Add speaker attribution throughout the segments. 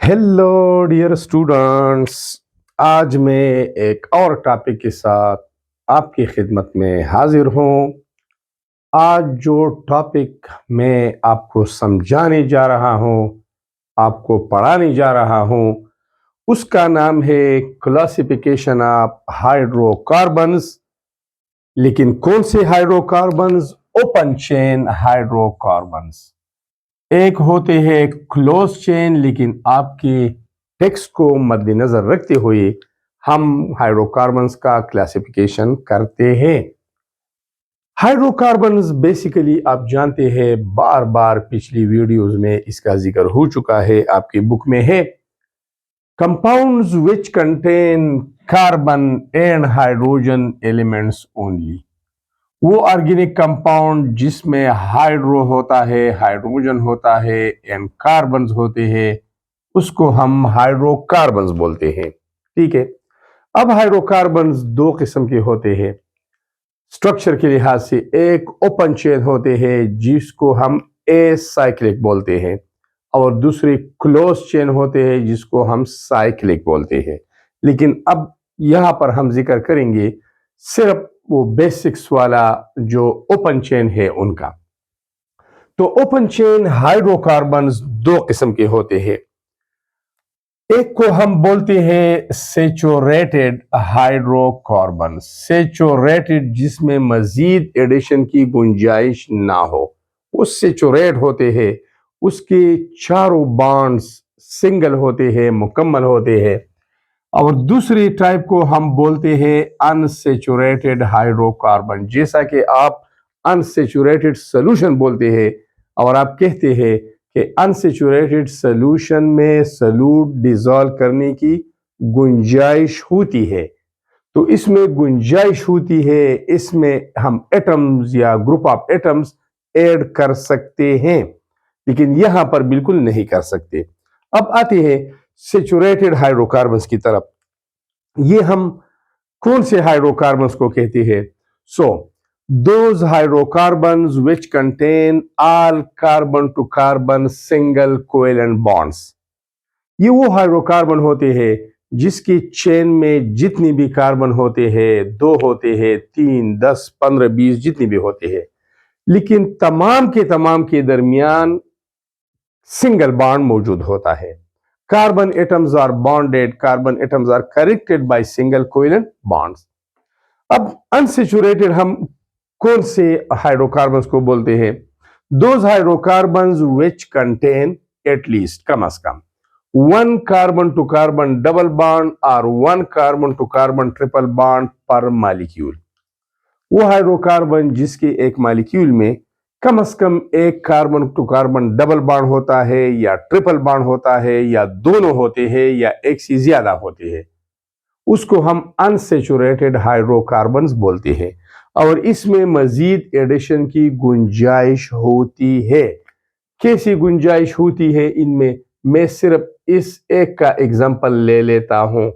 Speaker 1: Hello dear students. आज मैं एक और टॉपिक के साथ आपकी खिदमत में हाजिर हूँ। आज जो टॉपिक मैं आपको समझाने जा रहा हूँ, आपको पढ़ाने जा रहा हूँ, उसका नाम है क्लासिफिकेशन ऑफ हाइड्रोकार्बन्स। लेकिन कौन से हाइड्रोकार्बन्स? Open chain hydrocarbons. एक होते हैं क्लोज चेन, लेकिन आपके टेक्स्ट को मद्देनजर रखते हुए हम हाइड्रोकार्बन्स का क्लासिफिकेशन करते हैं। हाइड्रोकार्बन्स बेसिकली आप जानते हैं, बार बार पिछली वीडियोस में इसका जिक्र हो चुका है, आपकी बुक में है। Compounds which contain carbon and hydrogen elements only. वो ऑर्गेनिक कंपाउंड जिसमें हाइड्रो होता है, हाइड्रोजन होता है एंड कार्बन्स होते हैं, उसको हम हाइड्रोकार्बन्स बोलते हैं। ठीक है। अब हाइड्रोकार्बन्स दो किस्म के होते हैं स्ट्रक्चर के लिहाज से। एक ओपन चेन होते हैं जिसको हम एसाइक्लिक बोलते हैं, और दूसरे क्लोज चेन होते हैं जिसको हम साइक्लिक बोलते हैं। लेकिन अब यहां पर हम जिक्र करेंगे सिर्फ वो बेसिक्स वाला जो ओपन चेन है उनका। तो ओपन चेन हाइड्रोकार्बन्स दो किस्म के होते हैं। एक को हम बोलते हैं सेचुरेटेड हाइड्रोकार्बन। सेचुरेटेड जिसमें मजीद एडिशन की गुंजाइश ना हो, वो सेचुरेट होते हैं। उसके चारों बॉन्ड्स सिंगल होते हैं, मुकम्मल होते हैं। और दूसरी टाइप को हम बोलते हैं अनसेचुरेटेड हाइड्रोकार्बन। जैसा कि आप अनसेचुरेटेड सोल्यूशन बोलते हैं और आप कहते हैं कि अनसेचुरेटेड सोल्यूशन में सॉल्यूट डिसॉल्व करने की गुंजाइश होती है, तो इसमें गुंजाइश होती है, इसमें हम एटम्स या ग्रुप ऑफ एटम्स ऐड कर सकते हैं, लेकिन यहां पर बिल्कुल नहीं कर सकते। अब आते हैं सेचुरेटेड हाइड्रोकार्बन्स की तरफ। ये हम कौन से हाइड्रोकार्बन्स को कहते हैं? Those hydrocarbons which contain all carbon to carbon single covalent bonds. ये वो हाइड्रोकार्बन होते हैं जिसकी चेन में जितनी भी कार्बन होते हैं, 2 होते हैं, 3, 10, 15, 20 जितनी भी होते हैं, लेकिन तमाम के दरमियान सिंगल बॉन्ड मौजूद होता है। Carbon atoms are bonded, carbon atoms are connected by single covalent bonds. अब अनसेचुरेटेड हम कौन से हाइड्रोकार्बन्स को बोलते हैं? Those hydrocarbons which contain at least कम से कम 1 carbon to carbon double bond और 1 carbon to carbon triple bond per molecule. वो हाइड्रोकार्बन जिसके एक मॉलिक्यूल में कम से कम 1 carbon to carbon double bond होता है, या ट्रिपल बॉन्ड होता है, या दोनों होते हैं, या एक से ज्यादा होते हैं, उसको हम अनसेचुरेटेड हाइड्रोकार्बन्स बोलते हैं। और इसमें मजीद एडिशन की गुंजाइश होती है। कैसी गुंजाइश होती है इनमें? मैं सिर्फ इस एक का एग्जांपल ले लेता हूं।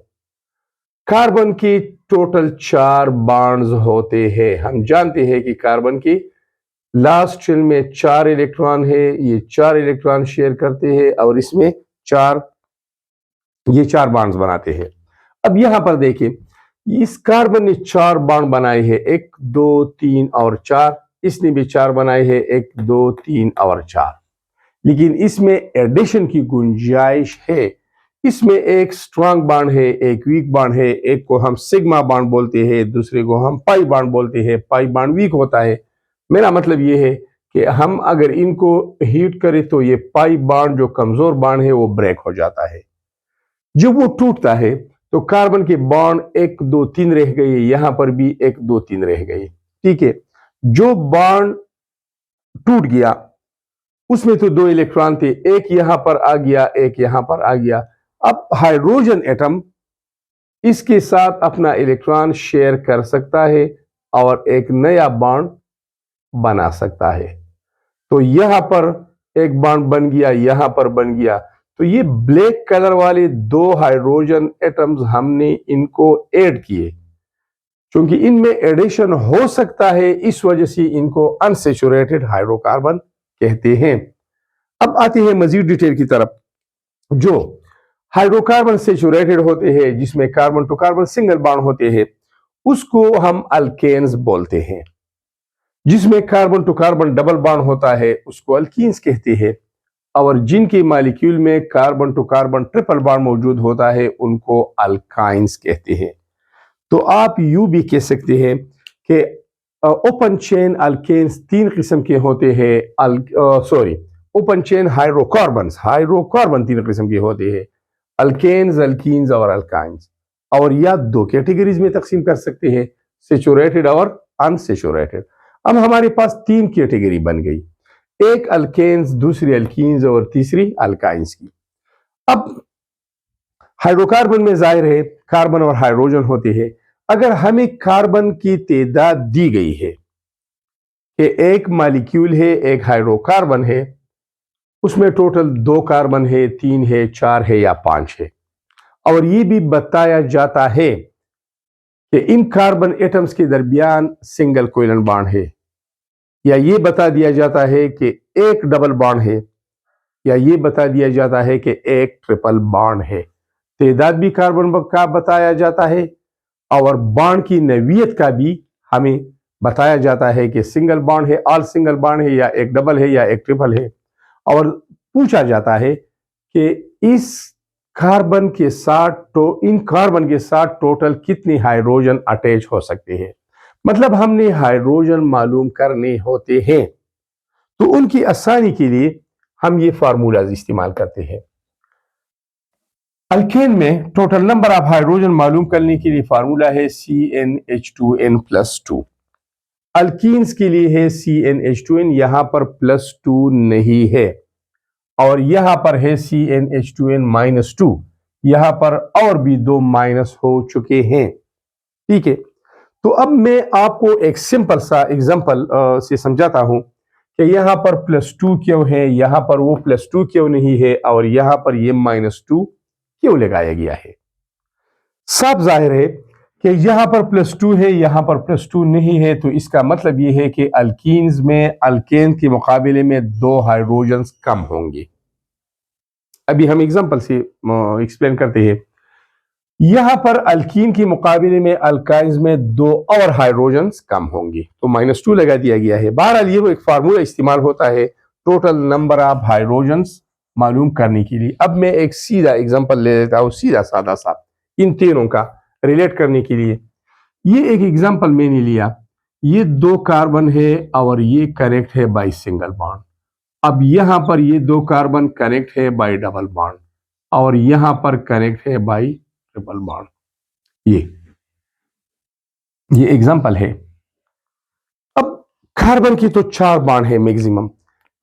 Speaker 1: कार्बन की टोटल 4 बॉन्ड्स होते हैं। हम जानते हैं कि कार्बन की लास्ट शेल में 4 इलेक्ट्रॉन है, ये 4 इलेक्ट्रॉन शेयर करते हैं और इसमें 4 बॉन्ड्स बनाते हैं। अब यहां पर देखिए, इस कार्बन ने 4 बॉन्ड बनाए हैं, 1, 2, 3 और 4। इसने भी 4 बनाए हैं, 1, 2, 3 और 4। लेकिन इसमें एडिशन की गुंजाइश है। इसमें एक स्ट्रांग बॉन्ड है, एक वीक बॉन्ड है। एक को हम सिग्मा बॉन्ड बोलते हैं, दूसरे को हम पाई बॉन्ड बोलते हैं। पाई बॉन्ड वीक होता है। मेरा मतलब ये है कि हम अगर इनको हीट करें तो ये पाई बॉन्ड जो कमजोर बॉन्ड है वो ब्रेक हो जाता है। जब वो टूटता है तो कार्बन के बॉन्ड 1, 2, 3 रह गए, यहां पर भी 1, 2, 3 रह गए। ठीक है। जो बॉन्ड टूट गया उसमें तो 2 इलेक्ट्रॉन थे, एक यहां पर आ गया, एक यहां पर आ गया। अब हाइड्रोजन एटम इसके साथ अपना इलेक्ट्रॉन शेयर कर सकता है और एक नया बॉन्ड बना सकता है। तो यहां पर एक बॉन्ड बन गया, यहां पर बन गया। तो ये ब्लैक कलर वाले 2 हाइड्रोजन एटम्स हमने इनको ऐड किए। क्योंकि इनमें एडिशन हो सकता है, इस वजह से इनको अनसेचुरेटेड हाइड्रोकार्बन कहते हैं। अब आते हैं मजीद डिटेल की तरफ। जो हाइड्रोकार्बन सेचुरेटेड होते हैं, जिसमें carbon to carbon single bond होते हैं, उसको हम अल्केन्स बोलते हैं। जिसमें carbon to carbon double bond होता है उसको अल्कीन्स कहते हैं। और जिनके मॉलिक्यूल में carbon to carbon triple bond मौजूद होता है उनको अल्काइंस कहते हैं। तो आप यूं भी कह सकते हैं कि ओपन चेन अल्केन्स तीन किस्म के होते हैं। ओपन चेन हाइड्रोकार्बन तीन किस्म के होते हैं, अल्केन्स, अल्कीन्स और अल्काइंस। और या दो कैटेगरीज में तकसीम कर सकते हैं, सेचुरेटेड और अनसेचुरेटेड। अब हमारे पास तीन कैटेगरी बन गई, एक अल्केन्स, दूसरी अल्कीन्स और तीसरी अल्काइंस की। अब हाइड्रोकार्बन में जाहिर है कार्बन और हाइड्रोजन होते हैं। अगर हमें कार्बन की तादाद दी गई है कि एक मॉलिक्यूल है, एक हाइड्रोकार्बन है, उसमें टोटल 2 कार्बन है, 3 है, 4 है या 5 है, और ये भी बताया जाता है कि इन कार्बन एटम्स के दरमियान सिंगल कोवेलेंट बॉन्ड है, या ये बता दिया जाता है कि एक डबल बॉन्ड है, या ये बता दिया जाता है कि एक ट्रिपल बॉन्ड है। तादाद भी कार्बन का बताया जाता है और बॉन्ड की नवीयत का भी हमें बताया जाता है कि सिंगल बॉन्ड है, ऑल सिंगल बॉन्ड है, या एक डबल है, या एक ट्रिपल है। और पूछा जाता है कि इस कार्बन के साथ इन कार्बन के साथ टोटल कितने हाइड्रोजन अटैच हो सकते हैं। मतलब हमने हाइड्रोजन मालूम करने होते हैं, तो उनकी आसानी के लिए हम ये फार्मूलाज इस्तेमाल करते हैं। अल्केन में टोटल नंबर ऑफ हाइड्रोजन मालूम करने के लिए फार्मूला है CnH2n+2। अल्कीन्स के लिए है CnH2n, यहां पर +2 नहीं है, और यहां पर है CnH2n-2, यहां पर और भी 2 माइनस हो चुके हैं। ठीक है, तो अब मैं आपको एक सिंपल सा एग्जांपल से समझाता हूं कि यहां पर +2 क्यों है, यहां पर वो +2 क्यों नहीं है, और यहां पर ये -2 क्यों लगाया गया है। साफ जाहिर है कि यहां पर +2 है, यहां पर +2 नहीं है, तो इसका मतलब ये है कि अल्कीन्स में अल्केन के मुकाबले में 2 हाइड्रोजन्स कम होंगे। अभी हम एग्जांपल से एक्सप्लेन करते हैं। यहां पर अल्कीन के मुकाबले में अल्काइंस में 2 और हाइड्रोजन्स कम होंगे, तो -2 लगा दिया गया है। बहरहाल ये एक फार्मूला इस्तेमाल होता है टोटल नंबर ऑफ हाइड्रोजन्स मालूम करने के लिए। अब मैं एक सीधा एग्जांपल ले लेता हूं, सीधा सादा सा, इन तीनों का रिलेट करने के लिए। ये एक एग्जांपल मैंने लिया, ये 2 कार्बन है और ये कनेक्ट है बाय सिंगल बॉन्ड। अब यहां पर ये 2 कार्बन कनेक्ट है बाय डबल बॉन्ड, और यहां पर कनेक्ट है बाय ट्रिपल बॉन्ड। ये एग्जांपल है। अब कार्बन की तो 4 बॉन्ड है मैक्सिमम।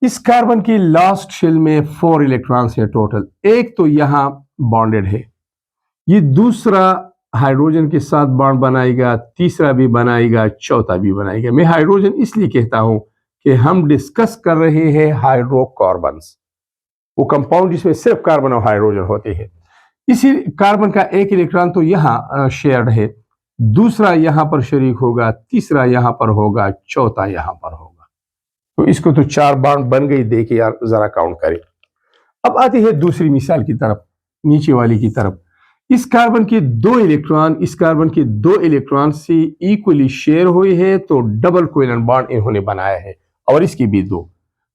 Speaker 1: इस कार्बन की लास्ट शेल में 4 इलेक्ट्रॉन्स है टोटल। एक तो यहां बॉन्डेड है, ये दूसरा हाइड्रोजन के साथ बॉन्ड बनाएगा, तीसरा भी बनाएगा, चौथा भी बनाएगा। मैं हाइड्रोजन इसलिए कहता हूं कि हम डिस्कस कर रहे हैं हाइड्रोकार्बन्स, वो कंपाउंड जिसमें सिर्फ कार्बन और हाइड्रोजन होते हैं। इसी कार्बन का एक इलेक्ट्रॉन तो यहाँ शेयर्ड है, दूसरा यहां पर शरीक होगा, तीसरा यहां पर होगा, चौथा यहां पर होगा। तो इसको तो 4 बॉन्ड बन गई। देखिए यार, जरा काउंट करें। अब आते हैं दूसरी मिसाल की तरफ, नीचे वाली की तरफ। इस कार्बन के 2 इलेक्ट्रॉन इस कार्बन के 2 इलेक्ट्रॉन से इक्वली शेयर हुए हैं, तो डबल कोवेलेंट बॉन्ड इन्होंने बनाया है, और इसके भी 2,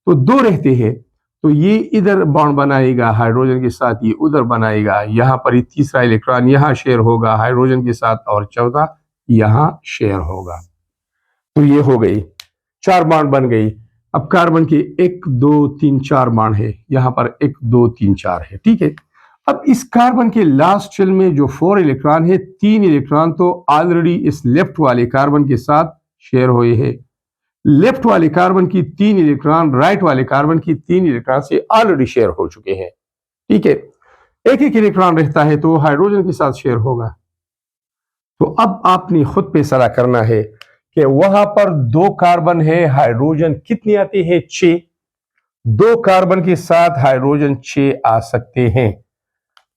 Speaker 1: तो 2 रहते हैं। तो ये इधर बॉन्ड बनाएगा हाइड्रोजन के साथ, ये उधर बनाएगा, यहां पर ये तीसरा इलेक्ट्रॉन यहां शेयर होगा हाइड्रोजन के साथ, और चौथा यहां शेयर होगा। तो ये हो गई, 4 बॉन्ड बन गई। अब कार्बन के 1 2 3 4 बॉन्ड है, यहां पर 1 2 3 4 है। ठीक है, अब इस कार्बन के लास्ट शेल में जो 4 इलेक्ट्रॉन है, 3 इलेक्ट्रॉन तो ऑलरेडी इस लेफ्ट वाले कार्बन के साथ शेयर हुए हैं। लेफ्ट वाले कार्बन की 3 इलेक्ट्रॉन राइट वाले कार्बन की 3 इलेक्ट्रॉन से ऑलरेडी शेयर हो चुके हैं। ठीक है, एक एक इलेक्ट्रॉन रहता है तो हाइड्रोजन के साथ शेयर होगा। तो अब आपने खुद फैसला करना है कि वहां पर 2 कार्बन है, हाइड्रोजन कितने आते हैं? 6। 2 कार्बन के साथ हाइड्रोजन 6 आ सकते हैं,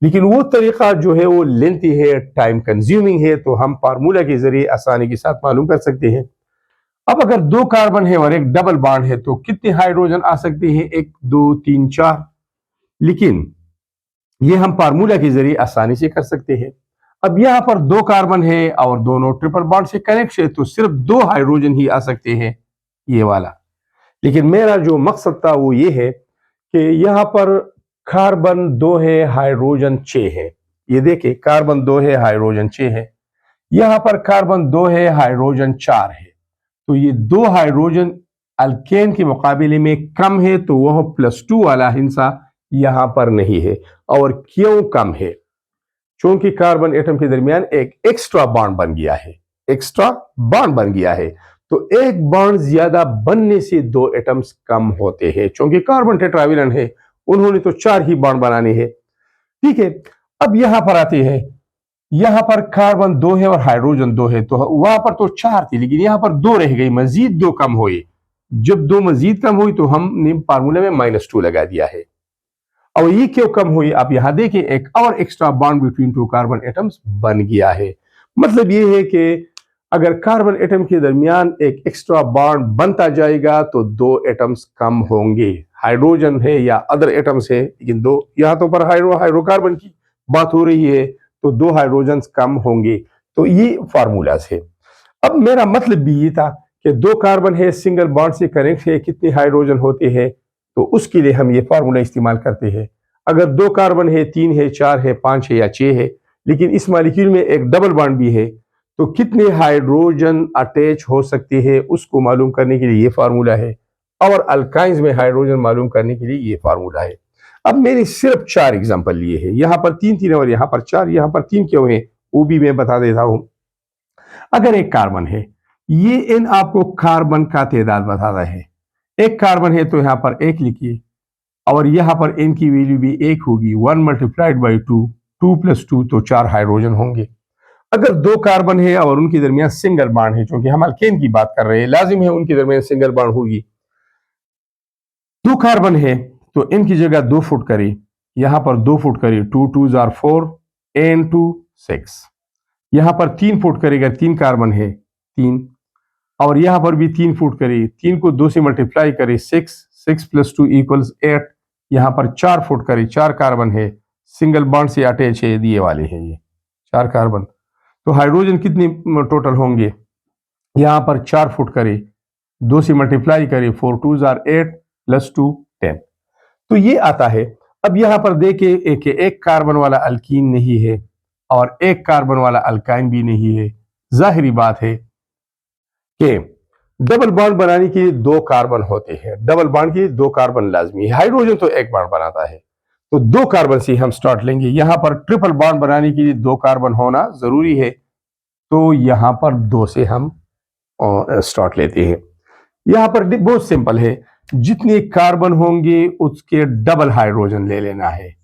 Speaker 1: लेकिन वो तरीका जो है वो लेंथी है, टाइम कंज्यूमिंग है, तो हम फार्मूला के जरिए आसानी के साथ मालूम कर सकते हैं। अब अगर 2 कार्बन है और एक डबल बॉन्ड है, तो कितने हाइड्रोजन आ सकते हैं? 1 2 3 4। लेकिन ये हम फार्मूला के जरिए आसानी से कर सकते हैं। अब यहाँ पर 2 कार्बन है और दोनों ट्रिपल बॉन्ड से कनेक्ट है, तो सिर्फ 2 हाइड्रोजन ही आ सकते हैं, ये वाला। लेकिन मेरा जो मकसद था वो ये है कि यहाँ पर कार्बन 2 है, हाइड्रोजन 6 है। ये देखिए, कार्बन 2 है, हाइड्रोजन 6 है। यहाँ पर कार्बन 2 है, हाइड्रोजन 4 है। तो ये 2 हाइड्रोजन अल्केन के मुकाबले में कम है, तो वह +2 वाला हिस्सा यहाँ पर नहीं है। और क्यों कम है? क्योंकि कार्बन एटम के दरमियान एक एक्स्ट्रा बॉन्ड बन गया है। एक्स्ट्रा बॉन्ड बन गया है, तो एक बॉन्ड ज्यादा बनने से 2 एटम्स कम होते हैं। क्योंकि कार्बन टेट्रावेलेंट है, उन्होंने तो 4 ही बॉन्ड बनाने हैं। ठीक है, अब यहां पर आते हैं। यहां पर कार्बन 2 है और हाइड्रोजन 2 है, तो वहां पर तो 4 थी, लेकिन यहां पर 2 रह गई, मजीद 2 कम हुई। जब 2 मजीद कम हुई तो हमने फार्मूले में -2 लगा दिया है। और ये क्यों कम हुई? आप यहां देखिए, एक और extra bond between 2 carbon atoms बन गया है। मतलब ये है कि अगर कार्बन एटम के दरमियान एक एक्स्ट्रा बॉन्ड बनता जाएगा तो 2 एटम्स कम होंगे। हाइड्रोजन है या अदर एटम्स है, लेकिन 2 यहां तो पर हाइड्रोकार्बन की बात हो रही है, तो 2 हाइड्रोजन कम होंगे। तो ये फार्मूला है। अब मेरा मतलब भी ये था कि 2 कार्बन है, सिंगल बॉन्ड से कनेक्ट है, कितने हाइड्रोजन होते हैं, तो उसके लिए हम ये फार्मूला इस्तेमाल करते हैं। अगर 2 कार्बन है, 3 है, 4 है, 5 है या 6 है, लेकिन इस मॉलिक्यूल में एक डबल बॉन्ड भी है, तो कितने हाइड्रोजन अटैच हो सकते हैं उसको मालूम करने के लिए ये फार्मूला है। और अल्काइंस में हाइड्रोजन मालूम करने के लिए ये फार्मूला है। अब मैंने सिर्फ 4 एग्जांपल लिए हैं। यहां पर 3 और यहां पर 4। यहां पर 3 क्यों है वो भी मैं बता देता हूं। अगर एक कार्बन है, ये इन आपको कार्बन का तादाद बताता है। एक कार्बन है तो यहां पर 1 लिखिए, और यहां पर n की वैल्यू भी 1 होगी। 1 मल्टीप्लाइड बाई 2, 2 + 2 तो 4 हाइड्रोजन होंगे। अगर 2 कार्बन है और उनके दरमियान सिंगल बॉन्ड है, क्योंकि हम अल्केन की बात कर रहे हैं, लाजिम है उनके दरमियान सिंगल बॉन्ड होगी। 2 कार्बन है तो इनकी जगह 2 फुट करें, यहां पर 2 फुट करें, 2 2s are 4, n 2 6। यहां पर 3 फुट करेगा, 3 कार्बन है 3, और यहां पर भी 3 फुट करें, 3 को 2 से मल्टीप्लाई करें, 6, 6 + 2 = 8। यहां पर 4 फुट करें, 4 कार्बन है, सिंगल बॉन्ड से अटैच है, दिए वाले हैं ये 4 कार्बन। तो हाइड्रोजन कितने टोटल होंगे? यहां पर 4 फुट करें, 2 से मल्टीप्लाई करें, 4 2s are 8 + 2 10। तो ये आता है। अब यहां पर देखिए, एक कार्बन वाला अल्कीन नहीं है और एक कार्बन वाला अल्काइन भी नहीं है। जाहिरी बात है कि डबल बॉन्ड बनाने के लिए 2 कार्बन होते हैं। डबल बॉन्ड के लिए 2 कार्बन लाजमी है। हाइड्रोजन तो 1 बॉन्ड बनाता है, तो 2 कार्बन से हम स्टार्ट लेंगे। यहां पर ट्रिपल बॉन्ड बनाने के लिए 2 कार्बन होना जरूरी है, तो यहां पर 2 से हम स्टार्ट लेते हैं। यहां पर बहुत सिंपल है, जितने कार्बन होंगे उसके डबल हाइड्रोजन ले लेना है।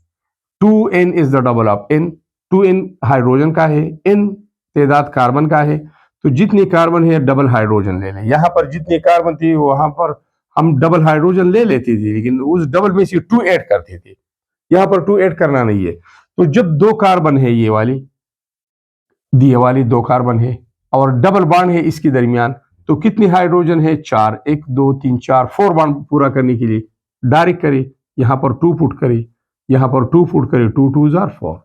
Speaker 1: 2n is the double of n। 2n hydrogen का है, n तादाद कार्बन का है, तो जितने कार्बन है डबल हाइड्रोजन ले लें। यहां पर जितने कार्बन थे वहां पर हम डबल हाइड्रोजन ले लेते थे, लेकिन उस डबल में से 2 ऐड करते थे। यहां पर 2 ऐड करना नहीं है। तो जब 2 कार्बन है, ये वाली 2 कार्बन है और डबल बॉन्ड है इसके दरमियान, तो कितने हाइड्रोजन है? 4। 1 2 3 4, 4 बॉन्ड पूरा करने के लिए डायरेक्ट करें, यहां पर 2 फुट करें, यहां पर 2 फुट करें, 2 2s are 4।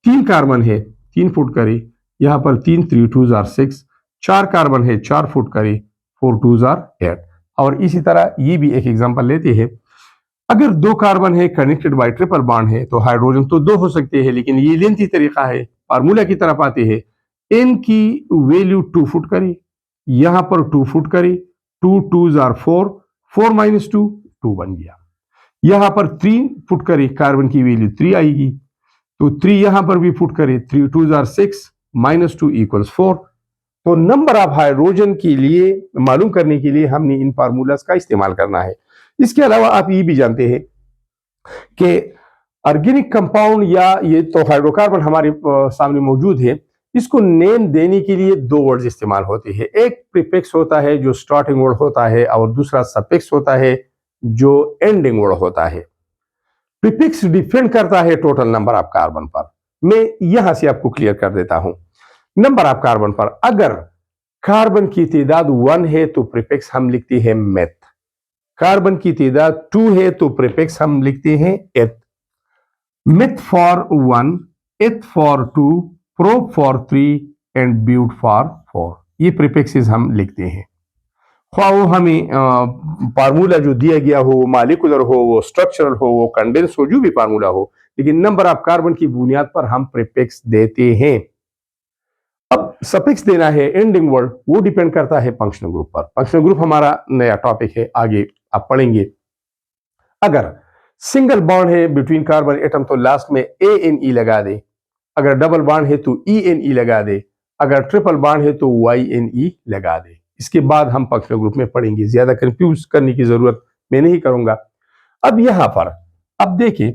Speaker 1: 3 कार्बन है, 3 फुट करें, यहां पर 3 3 2s are 6। 4 कार्बन है, 4 फुट करें, 4 2s are 8। और इसी तरह ये भी एक एग्जांपल लेते हैं। अगर 2 कार्बन है कनेक्टेड बाय ट्रिपल बॉन्ड है, तो हाइड्रोजन तो 2 हो सकते हैं, लेकिन ये लेंथी तरीका है। फार्मूला की तरफ आते हैं। n की वैल्यू 2 फुट करें, यहां पर 2 फुट करें, 2 2s are 4, 4 - 2 2 बन गया। यहां पर 3 फुट करें, कार्बन की वैल्यू 3 आएगी, तो 3 यहां पर भी फुट करें, 3 2s are 6 -2 = 4। तो नंबर ऑफ हाइड्रोजन के लिए मालूम करने के लिए हमने इन फार्मूलाज का इस्तेमाल करना है। इसके अलावा आप ये भी जानते हैं कि ऑर्गेनिक कंपाउंड या ये तो हाइड्रोकार्बन हमारे सामने मौजूद है, इसको नेम देने के लिए 2 वर्ड्स इस्तेमाल होते हैं। एक प्रीफिक्स होता है जो स्टार्टिंग वर्ड होता है, और दूसरा सफिक्स होता है जो एंडिंग वर्ड होता है। प्रीफिक्स डिपेंड करता है टोटल नंबर ऑफ कार्बन पर। मैं यहां से आपको क्लियर कर देता हूं। नंबर ऑफ कार्बन पर अगर कार्बन की तादाद 1 है तो प्रीफिक्स हम लिखते हैं मेथ। कार्बन की तादाद 2 है तो प्रीफिक्स हम लिखते हैं एथ। Myth for 1, eth for 2, prop for 3 and but for 4। ये प्रीफिक्सेस हम लिखते हैं, ख्वाह वो हमें फार्मूला जो दिया गया हो, वो मालिकुलर हो, वो स्ट्रक्चरल हो, वो कंडेंस हो, जो भी फार्मूला हो, लेकिन नंबर ऑफ कार्बन की बुनियाद पर हम प्रीफिक्स देते हैं। अब सफिक्स देना है एंडिंग वर्ड, वो डिपेंड करता है फंक्शनल ग्रुप पर। फंक्शनल ग्रुप हमारा नया टॉपिक है, आगे आप पढ़ेंगे। अगर सिंगल बॉन्ड है बिटवीन कार्बन एटम तो लास्ट में ANE लगा दे, अगर डबल बॉन्ड है तो ENE लगा दे, अगर ट्रिपल बॉन्ड है तो YNE लगा दे। इसके बाद हम फंक्शनल ग्रुप में पढ़ेंगे, ज्यादा कंफ्यूज करने की जरूरत मैं नहीं करूंगा। अब यहां पर अब देखिए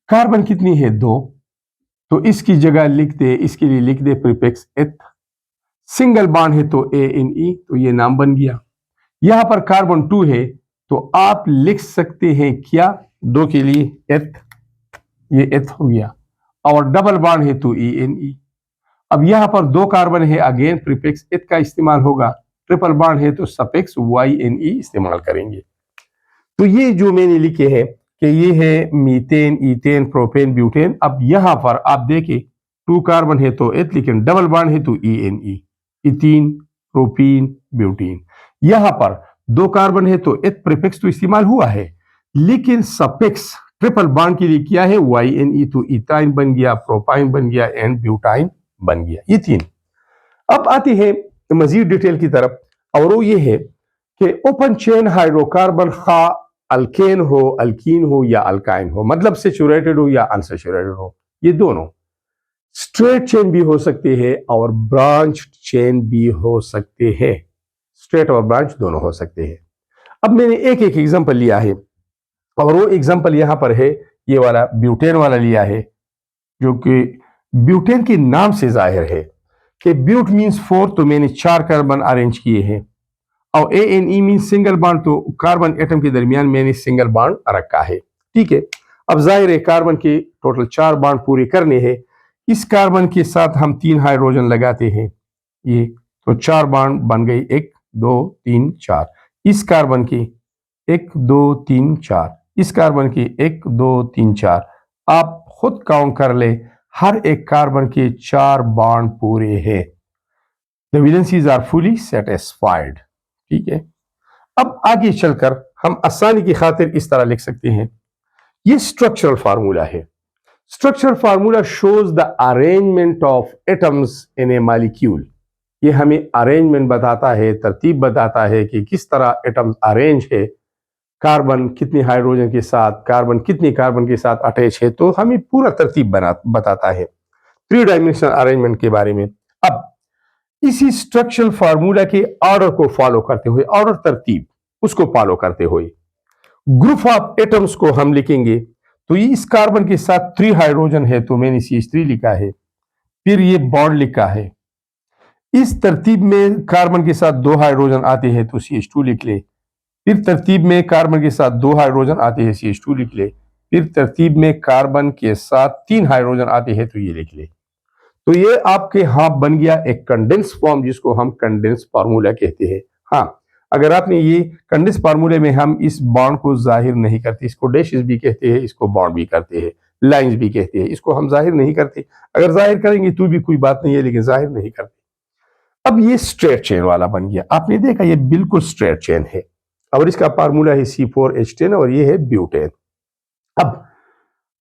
Speaker 1: कार्बन कितनी है, 2, तो इसकी जगह लिख दे, इसके लिए लिख दे प्रीफिक्स एथ। सिंगल बॉन्ड है तो ANE, तो ये नाम बन गया। यहां पर कार्बन 2 है तो आप लिख सकते हैं क्या, 2 के लिए एथ, ये एथ हो गया, और डबल बॉन्ड है तो ENE। अब यहां पर 2 कार्बन है, अगेन प्रीफिक्स एथ का इस्तेमाल होगा, ट्रिपल बॉन्ड है तो सफिक्स YNE इस्तेमाल करेंगे। तो ये जो मैंने लिखे हैं कि ये है मीथेन, इथेन, प्रोपेन, ब्यूटेन। अब यहां पर आप देखें 2 कार्बन है तो एथ, लेकिन डबल बॉन्ड है तो ENE, इथीन, प्रोपीन, ब्यूटीन। यहां पर 2 कार्बन है तो एथ प्रीफिक्स तो इस्तेमाल हुआ है, लेकिन सफिक्स ट्रिपल बॉन्ड के लिए क्या है, YNE, तो इथाइन बन गया, प्रोपाइन बन गया एंड ब्यूटाइन बन गया, ये 3। अब आती है मजीद डिटेल की तरफ, और वो ये है कि ओपन चेन हाइड्रोकार्बन खा अल्केन हो, अल्कीन हो या अल्काइन हो, मतलब सेचुरेटेड हो या अनसेचुरेटेड हो, ये दोनों स्ट्रेट चेन भी हो सकते हैं और ब्रांच चेन भी हो सकते हैं, स्ट्रेट और ब्रांच दोनों हो सकते हैं। अब मैंने एक एक एग्जांपल लिया है, और वो एग्जांपल यहां पर है, ये वाला ब्यूटेन वाला लिया है, जो कि ब्यूटेन के नाम से जाहिर है कि ब्यूट मीन्स 4, तो मैंने 4 कार्बन अरेंज किए हैं, और ANE मीन्स सिंगल बॉन्ड, तो कार्बन एटम के दरमियान मैंने सिंगल बॉन्ड रखा है, ठीक है। अब जाहिर है कार्बन के टोटल 4 बॉन्ड पूरे करने हैं, इस कार्बन के साथ हम 3 हाइड्रोजन लगाते हैं, ये तो 4 बॉन्ड बन गई, 1 2 3 4। इस कार्बन की 1 2 3 4, इस कार्बन की 1 2 3 4, आप खुद काउंट कर ले, हर एक कार्बन के 4 बॉन्ड पूरे हैं। The valencies are fully satisfied, ठीक है। अब आगे चलकर हम आसानी की खातिर इस तरह लिख सकते हैं, ये स्ट्रक्चरल फार्मूला है। Structural formula shows the arrangement of atoms in A molecule. ये हमें अरेंजमेंट बताता है, तरतीब बताता है कि किस तरह एटम्स अरेंज है, कार्बन कितने हाइड्रोजन के साथ, कार्बन कितने कार्बन के साथ अटैच है, तो हमें पूरा तरतीब बताता है 3 डायमेंशनल अरेंजमेंट के बारे में। अब इसी स्ट्रक्चरल फार्मूला के ऑर्डर को फॉलो करते हुए, ऑर्डर तरतीब उसको फॉलो करते हुए ग्रुप ऑफ एटम्स को हम लिखेंगे। तो ये इस कार्बन के साथ 3 हाइड्रोजन है तो मैंने CH3 लिखा है, फिर ये बॉन्ड लिखा है। इस तरतीब में कार्बन के साथ 2 हाइड्रोजन आते हैं तो CH2 लिख ले, फिर तरतीब में कार्बन के साथ 2 हाइड्रोजन आते हैं CH2 लिख ले, फिर तरतीब में कार्बन के साथ 3 हाइड्रोजन आते हैं तो ये लिख ले। तो ये आपके हाफ बन गया एक कंडेंस फॉर्म, जिसको हम कंडेंस फार्मूला कहते हैं। हाँ, अगर आपने ये कंडेंस फार्मूले में हम इस बॉन्ड को जाहिर नहीं करते, इसको डैशेस भी कहते हैं, इसको बॉन्ड भी करते हैं, लाइंस भी कहते हैं, इसको हम जाहिर नहीं करते। अगर जाहिर करेंगे तो भी कोई बात नहीं है, लेकिन जाहिर नहीं करते। अब ये स्ट्रेट चेन वाला बन गया, आपने देखा ये बिल्कुल स्ट्रेट चेन है, और इसका फार्मूला है C4H10 और ये है ब्यूटेन। अब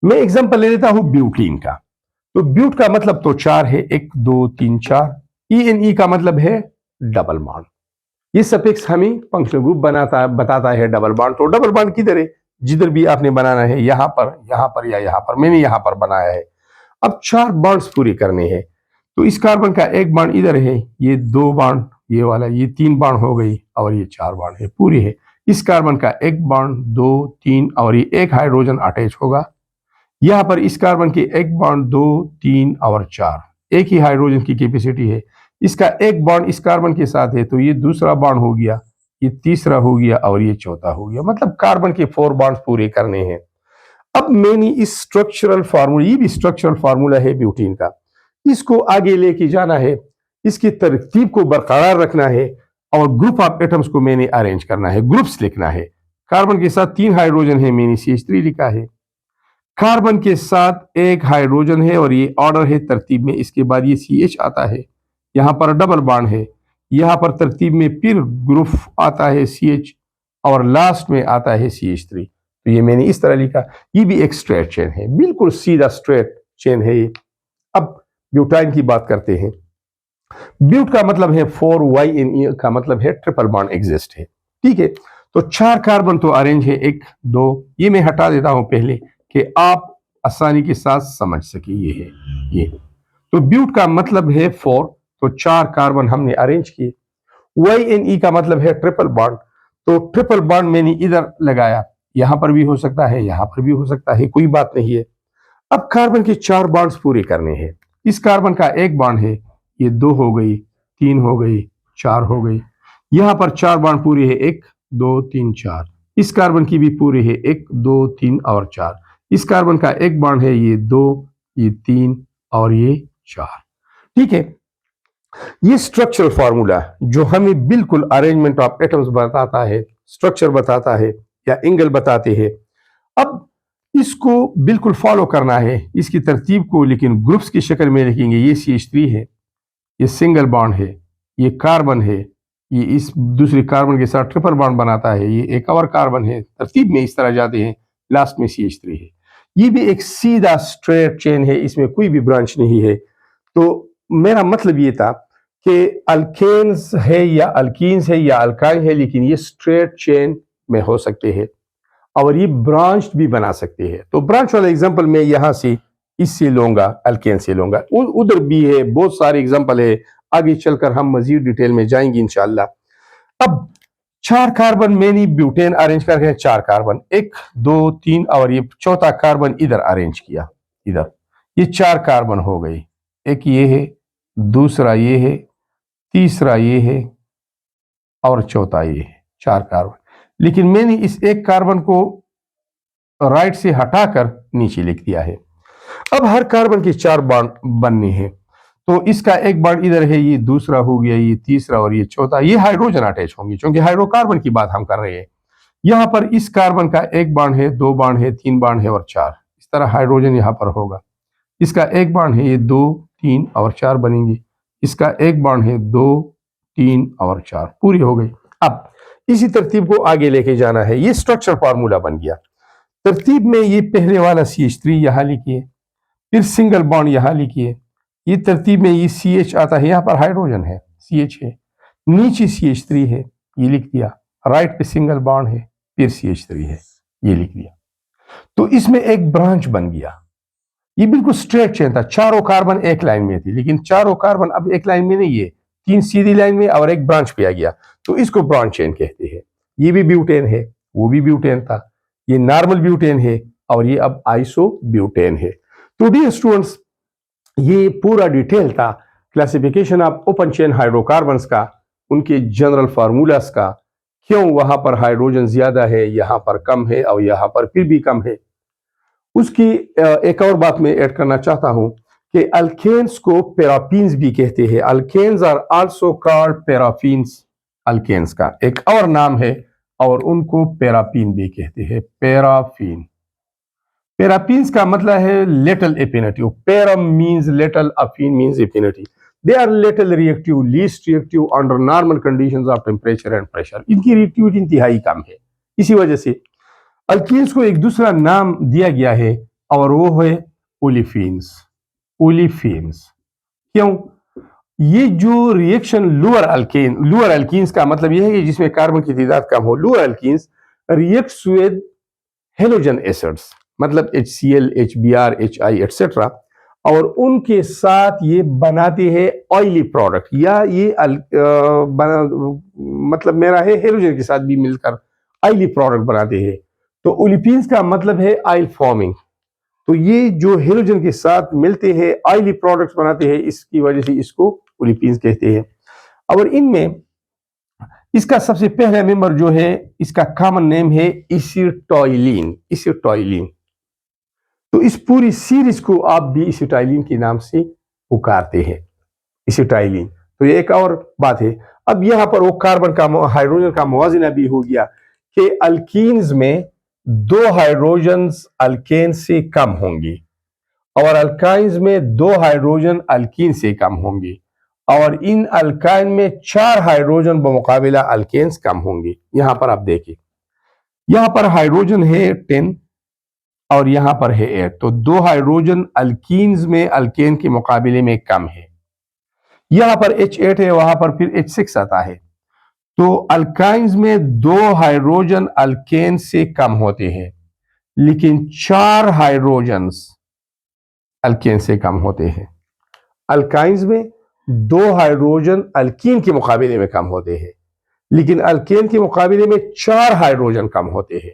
Speaker 1: मैं एग्जांपल ले लेता हूं ब्यूटीन का। तो ब्यूट का मतलब तो 4 है, 1 2 3 4। ENE का मतलब है डबल बॉन्ड। ये सफिक्स हमें फंक्शनल ग्रुप बताता है डबल बॉन्ड। तो डबल बॉन्ड किधर है, जिधर भी आपने बनाना है, यहां पर या यहां पर, मैंने यहां पर बनाया है। अब 4 बॉन्ड्स पूरे करने हैं, तो इस कार्बन का 1 बॉन्ड इधर है, ये 2 बॉन्ड, ये वाला, ये 3 बॉन्ड हो गई, और ये 4 बॉन्ड है पूरी है। इस कार्बन का 1 बॉन्ड 2 3 और ये 1 हाइड्रोजन अटैच होगा। यहां पर इस कार्बन के 1 बॉन्ड 2 3 और 4, एक ही हाइड्रोजन की कैपेसिटी है। इसका 1 बॉन्ड इस कार्बन के साथ है तो ये दूसरा बॉन्ड हो गया, ये तीसरा हो गया और ये चौथा हो गया, मतलब कार्बन के 4 बॉन्ड्स पूरे करने हैं। अब मैंने इस स्ट्रक्चरल फार्मूला, ये भी स्ट्रक्चरल फार्मूला है ब्यूटीन का, इसको आगे लेके जाना है, इसकी तरतीब को बरकरार रखना है, और ग्रुप ऑफ एटम्स को मैंने अरेंज करना है, ग्रुप्स लिखना है। कार्बन के साथ 3 हाइड्रोजन है, मैंने CH3 लिखा है। कार्बन के साथ एक हाइड्रोजन है और ये ऑर्डर है तरतीब में। इसके बाद ये CH आता है, यहाँ पर डबल बॉन्ड है, यहाँ पर तरतीब में फिर ग्रुप आता है CH और लास्ट में आता है CH3। तो ये मैंने इस तरह लिखा। ये भी एक स्ट्रेट चेन है, बिल्कुल सीधा स्ट्रेट चेन है ये। अब ब्यूटाइन की बात करते हैं। ब्यूट का मतलब है 4YNE का मतलब है ट्रिपल बॉन्ड एग्जिस्ट है, ठीक है। तो 4 कार्बन तो अरेंज है, 1 2, ये मैं हटा देता हूं पहले कि आप आसानी के साथ समझ सके। ये है ये। तो ब्यूट का मतलब है 4, तो 4 कार्बन हमने अरेंज किए। YNE का मतलब है ट्रिपल बॉन्ड, तो ट्रिपल बॉन्ड मैंने इधर लगाया, यहां पर भी हो सकता है, यहां पर भी हो सकता है, कोई बात नहीं है। अब कार्बन के 4 बॉन्ड्स पूरे करने हैं। इस कार्बन का एक बॉन्ड है, ये 2 हो गई, 3 हो गई, 4 हो गई। यहां पर 4 बॉन्ड पूरे है, 1 2 3 4। इस कार्बन की भी पूरे है, 1 2 3 और 4। इस कार्बन का एक बॉन्ड है, ये 2, ये 3 और ये 4, ठीक है। ये स्ट्रक्चरल फार्मूला जो हमें बिल्कुल अरेंजमेंट ऑफ एटम्स बताता है, स्ट्रक्चर बताता है या एंगल बताते हैं। अब इसको बिल्कुल फॉलो करना है, इसकी तरतीब को, लेकिन ग्रुप्स की शक्ल में लिखेंगे। ये CH3 है, ये सिंगल बॉन्ड है, ये कार्बन है, ये इस दूसरी कार्बन के साथ ट्रिपल बॉन्ड बनाता है, ये एक और कार्बन है, तरतीब में इस तरह जाते हैं, लास्ट में CH3 है। ये भी एक सीधा स्ट्रेट चेन है, इसमें कोई भी ब्रांच नहीं है। तो मेरा मतलब ये था कि अल्केन्स है या अल्कीन्स है या अल्काइन है, लेकिन ये स्ट्रेट चेन में हो सकते हैं और ये ब्रांच भी बना सकते हैं। तो ब्रांच वाला एग्जांपल मैं यहां से इससे लूंगा, अल्केन से लूंगा। उधर भी है, बहुत सारे एग्जांपल है, आगे चलकर हम मजीद डिटेल में जाएंगे इंशाल्लाह। अब 4 कार्बन मैंने ब्यूटेन अरेंज करके 4 कार्बन, 1 2 3 और ये चौथा कार्बन इधर अरेंज किया, इधर ये 4 कार्बन हो गई। एक ये है, दूसरा ये है, तीसरा ये है और चौथा ये है, 4 कार्बन। लेकिन मैंने इस एक कार्बन को राइट से हटाकर नीचे लिख दिया है। अब हर कार्बन के 4 बॉन्ड बनने हैं, तो इसका एक बॉन्ड इधर है, ये दूसरा हो गया, ये तीसरा और ये चौथा। ये हाइड्रोजन अटैच होंगे क्योंकि हाइड्रोकार्बन की बात हम कर रहे हैं। यहां पर इस कार्बन का एक बॉन्ड है, 2 बॉन्ड है, 3 बॉन्ड है और 4। इस तरह हाइड्रोजन यहां पर होगा। इसका एक बॉन्ड है, ये 2 3 और 4 बनेंगे। इसका एक बॉन्ड है, 2 3 और 4, पूरी हो गई। अब इसी तरतीब को आगे लेके जाना है। ये स्ट्रक्चर फार्मूला बन गया। तरतीब में ये पहले वाला CH3 यहां लिखिए, फिर सिंगल बॉन्ड यहां लिखिए। ये तरतीब में ये CH आता है, यहां पर हाइड्रोजन है, CH है, नीचे CH3 है, ये लिख दिया। राइट पे सिंगल बॉन्ड है, फिर CH3 है, ये लिख दिया। तो इसमें एक ब्रांच बन गया। ये बिल्कुल स्ट्रेट चेन था, चारों कार्बन एक लाइन में थी, लेकिन चारों कार्बन अब एक लाइन में नहीं है, 3 सीधी लाइन में और एक ब्रांच पे आ गया, तो इसको ब्रांच चेन कहते हैं। ये भी ब्यूटेन है, वो भी ब्यूटेन था, ये नॉर्मल ब्यूटेन है और ये अब आइसो ब्यूटेन है। तो डियर स्टूडेंट्स, ये पूरा डिटेल था classification of open chain hydrocarbons का, उनके जनरल फार्मूलास का, क्यों वहां पर हाइड्रोजन ज्यादा है, यहां पर कम है और यहां पर फिर भी कम है। उसकी एक और बात मैं ऐड करना चाहता हूं कि अल्केन्स को पैराफिन्स भी कहते हैं। Alkanes are also called paraffins. Alkanes का एक और नाम है और उनको पैराफिन भी कहते हैं, पैराफिन। पैराफिन्स का मतलब है little affinity. Parum means little, affin means affinity. They are little reactive, least reactive under normal conditions of temperature and pressure. इनकी रिएक्टिविटी इंतहाई कम है। इसी वजह से अल्कीन्स को एक दूसरा नाम दिया गया है और वो है ओलिफिन्स। ओलिफिन्स क्यों? ये जो रिएक्शन लोअर अल्कीन्स का मतलब यह है कि जिसमें कार्बन की तादाद कम हो। Lower alkenes reacts with halogen acids, मतलब HCl, HBr, HI एटसेट्रा, और उनके साथ ये बनाते हैं ऑयली प्रोडक्ट, या ये मतलब मेरा है हेलोजन के साथ भी मिलकर ऑयली प्रोडक्ट बनाते हैं। तो ओलिफिन्स का मतलब है ऑयल फॉर्मिंग। तो ये जो हेलोजन के साथ मिलते हैं ऑयली प्रोडक्ट्स बनाते हैं, इसकी वजह से इसको ओलिफिन्स कहते हैं। और इनमें इसका सबसे पहला मेंबर जो है, इसका कॉमन नेम है एसिटाइलिन। एसिटाइलिन, तो इस पूरी सीरीज को आप भी एसिटाइलिन के नाम से पुकारते हैं, एसिटाइलिन। तो ये एक और बात है। अब यहां पर वो कार्बन का हाइड्रोजन का मुवाजना भी हो गया कि अल्कीन्स में 2 हाइड्रोजन्स अल्केन से कम होंगी और अल्काइंस में 2 हाइड्रोजन अल्कीन से कम होंगी और इन अल्काइन में 4 हाइड्रोजन बमुकाबिला अल्केन्स कम होंगी। यहां पर आप देखिए, यहां पर हाइड्रोजन है 10 और यहां पर है 8, तो 2 हाइड्रोजन अल्कीन्स में अल्केन के मुकाबले में कम है। यहां पर H8 है, वहां पर फिर H6 आता है। तो अल्काइंस में 2 हाइड्रोजन अल्केन से कम होते हैं, लेकिन 4 हाइड्रोजन्स अल्केन से कम होते हैं। अल्काइंस में 2 हाइड्रोजन अल्कीन के मुकाबले में कम होते हैं, लेकिन अल्केन के मुकाबले में 4 हाइड्रोजन कम होते हैं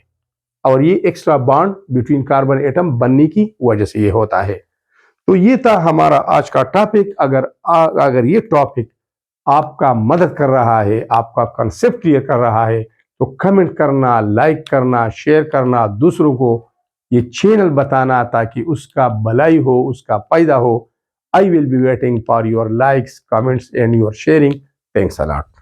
Speaker 1: और ये extra bond between carbon atom बनने की वजह से ये होता है। तो ये था हमारा आज का टॉपिक। अगर ये टॉपिक आपका मदद कर रहा है, आपका कंसेप्ट क्लियर कर रहा है, तो कमेंट करना, लाइक करना, शेयर करना, दूसरों को ये चैनल बताना ताकि उसका भलाई हो, उसका फायदा हो। I will be waiting for your likes, comments and your sharing. Thanks a lot.